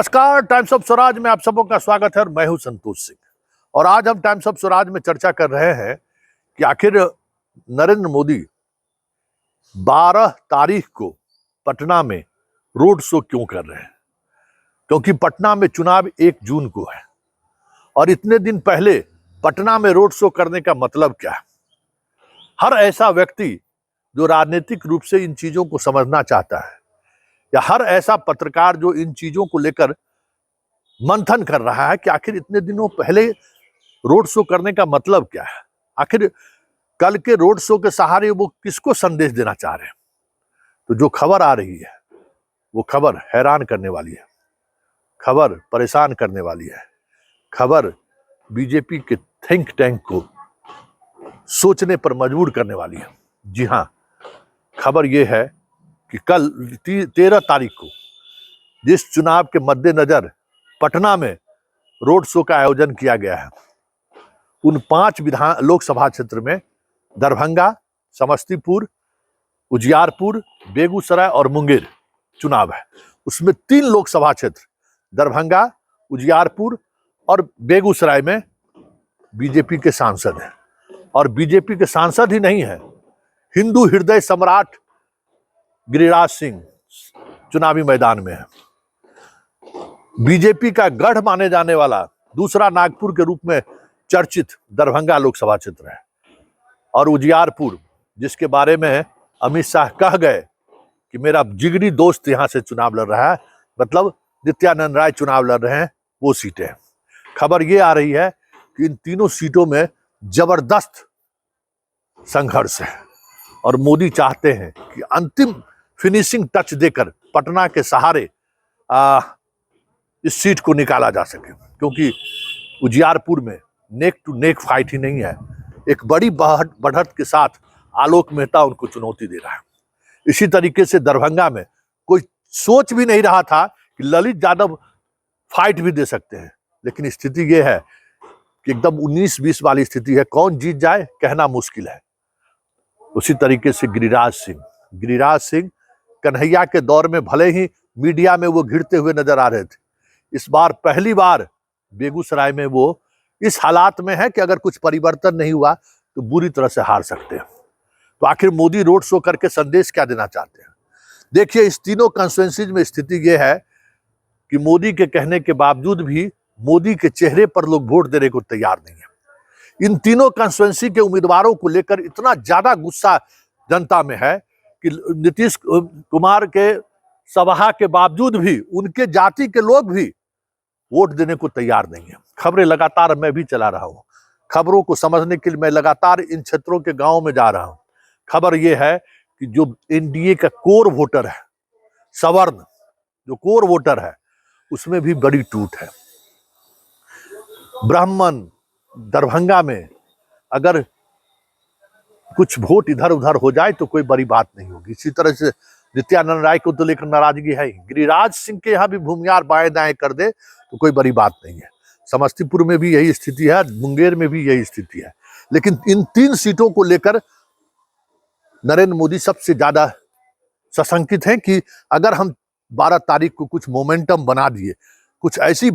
नमस्कार, times of Swaraj में आप सबों का स्वागत है और मैं हूं संतोष सिंह। और आज हम टाइम्स ऑफ स्वराज में चर्चा कर रहे हैं कि आखिर नरेंद्र मोदी 12 तारीख को पटना में रोड शो क्यों कर रहे हैं। क्योंकि पटना में चुनाव 1 जून को है और इतने दिन पहले पटना में रोड शो करने का मतलब क्या है। हर ऐसा व्यक्ति जो राजनीतिक रूप से इन चीजों को समझना चाहता है या हर ऐसा पत्रकार जो इन चीजों को लेकर मंथन कर रहा है कि आखिर इतने दिनों पहले रोड शो करने का मतलब क्या है, आखिर कल के रोड शो के सहारे वो किसको संदेश देना चाह रहे हैं। तो जो खबर आ रही है वो खबर हैरान करने वाली है, खबर परेशान करने वाली है, खबर बीजेपी के थिंक टैंक को सोचने पर मजबूर करने वाली है। जी हां, खबर यह है कि कल 13 तारीख को जिस चुनाव के मद्देनजर पटना में रोड शो का आयोजन किया गया है, उन 5 लोकसभा क्षेत्र में दरभंगा, समस्तीपुर, उजियारपुर, बेगूसराय और मुंगेर चुनाव है। उसमें 3 लोकसभा क्षेत्र दरभंगा, उजियारपुर और बेगूसराय में बीजेपी के सांसद हैं। और बीजेपी के सांसद ही नहीं है, हिंदू हृदय सम्राट गिरिराज सिंह चुनावी मैदान में है। बीजेपी का गढ़ माने जाने वाला दूसरा नागपुर के रूप में चर्चित दरभंगा लोकसभा क्षेत्र है और उजियारपुर, जिसके बारे में अमित शाह कह गए कि मेरा जिगरी दोस्त यहां से चुनाव लड़ रहा है, मतलब नित्यानंद राय चुनाव लड़ रहे हैं, वो सीटें हैं। खबर ये आ रही है कि इन तीनों सीटों में जबरदस्त संघर्ष है और मोदी चाहते हैं कि अंतिम फिनिशिंग टच देकर पटना के सहारे इस सीट को निकाला जा सके। क्योंकि उजियारपुर में नेक टू नेक फाइट ही नहीं है, एक बड़ी बढ़त के साथ आलोक मेहता उनको चुनौती दे रहा है। इसी तरीके से दरभंगा में कोई सोच भी नहीं रहा था कि ललित यादव फाइट भी दे सकते हैं, लेकिन स्थिति यह है कि एकदम 19-20 वाली स्थिति है, कौन जीत जाए कहना मुश्किल है। उसी तरीके से गिरिराज सिंह कन्हैया के दौर में भले ही मीडिया में वो घिरते हुए नजर आ रहे थे, इस बार पहली बार बेगूसराय में वो इस हालात में है कि अगर कुछ परिवर्तन नहीं हुआ तो बुरी तरह से हार सकते हैं। तो आखिर मोदी रोड शो करके संदेश क्या देना चाहते हैं। देखिए, इस तीनों कॉन्स्टिट्यूएंसीज में स्थिति ये है कि मोदी के कहने के बावजूद भी मोदी के चेहरे पर लोग वोट देने को तैयार नहीं है। इन तीनों कॉन्स्टिट्यूएंसी के उम्मीदवारों को लेकर इतना ज्यादा गुस्सा जनता में है कि नीतीश कुमार के सभा के बावजूद भी उनके जाति के लोग भी वोट देने को तैयार नहीं है। खबरें लगातार मैं भी चला रहा हूं, खबरों को समझने के लिए मैं लगातार इन क्षेत्रों के गांवों में जा रहा हूं। खबर यह है कि जो एनडीए का कोर वोटर है, सवर्ण जो कोर वोटर है, उसमें भी बड़ी टूट है। ब्राह्मण दरभंगा में अगर कुछ वोट इधर उधर हो जाए तो कोई बड़ी बात नहीं होगी। इसी तरह से नित्यानंद राय को तो लेकर नाराजगी है ही, गिरिराज सिंह के यहाँ भी भूमियार बाएं दाएं कर दे तो कोई बड़ी बात नहीं है। समस्तीपुर में भी यही स्थिति है, मुंगेर में भी यही स्थिति है। लेकिन इन 3 सीटों को लेकर नरेंद्र मोदी सबसे ज्यादा सशंकित हैं कि अगर हम 12 तारीख को कुछ मोमेंटम बना दिए, कुछ ऐसी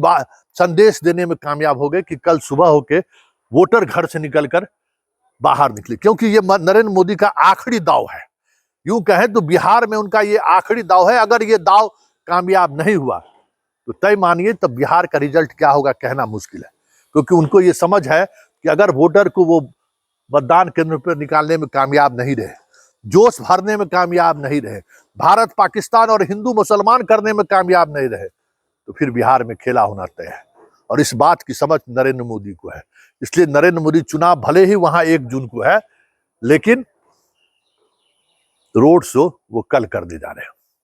संदेश देने में कामयाब हो गए कि कल सुबह होके वोटर घर से निकलकर बाहर निकले। क्योंकि ये नरेंद्र मोदी का आखिरी दाव है, यूं कहें तो बिहार में उनका ये आखिरी दाव है। अगर ये दाव कामयाब नहीं हुआ तो तय मानिए तब बिहार का रिजल्ट क्या होगा कहना मुश्किल है। क्योंकि उनको ये समझ है कि अगर वोटर को वो मतदान केंद्र पर निकालने में कामयाब नहीं रहे, जोश भरने में कामयाब नहीं रहे, भारत पाकिस्तान और हिंदू मुसलमान करने में कामयाब नहीं रहे, तो फिर बिहार में खेला होना तय है। और इस बात की समझ नरेंद्र मोदी को है। इसलिए नरेंद्र मोदी चुनाव भले ही वहां 1 जून को है, लेकिन रोड शो वो कल करने जा रहे हैं।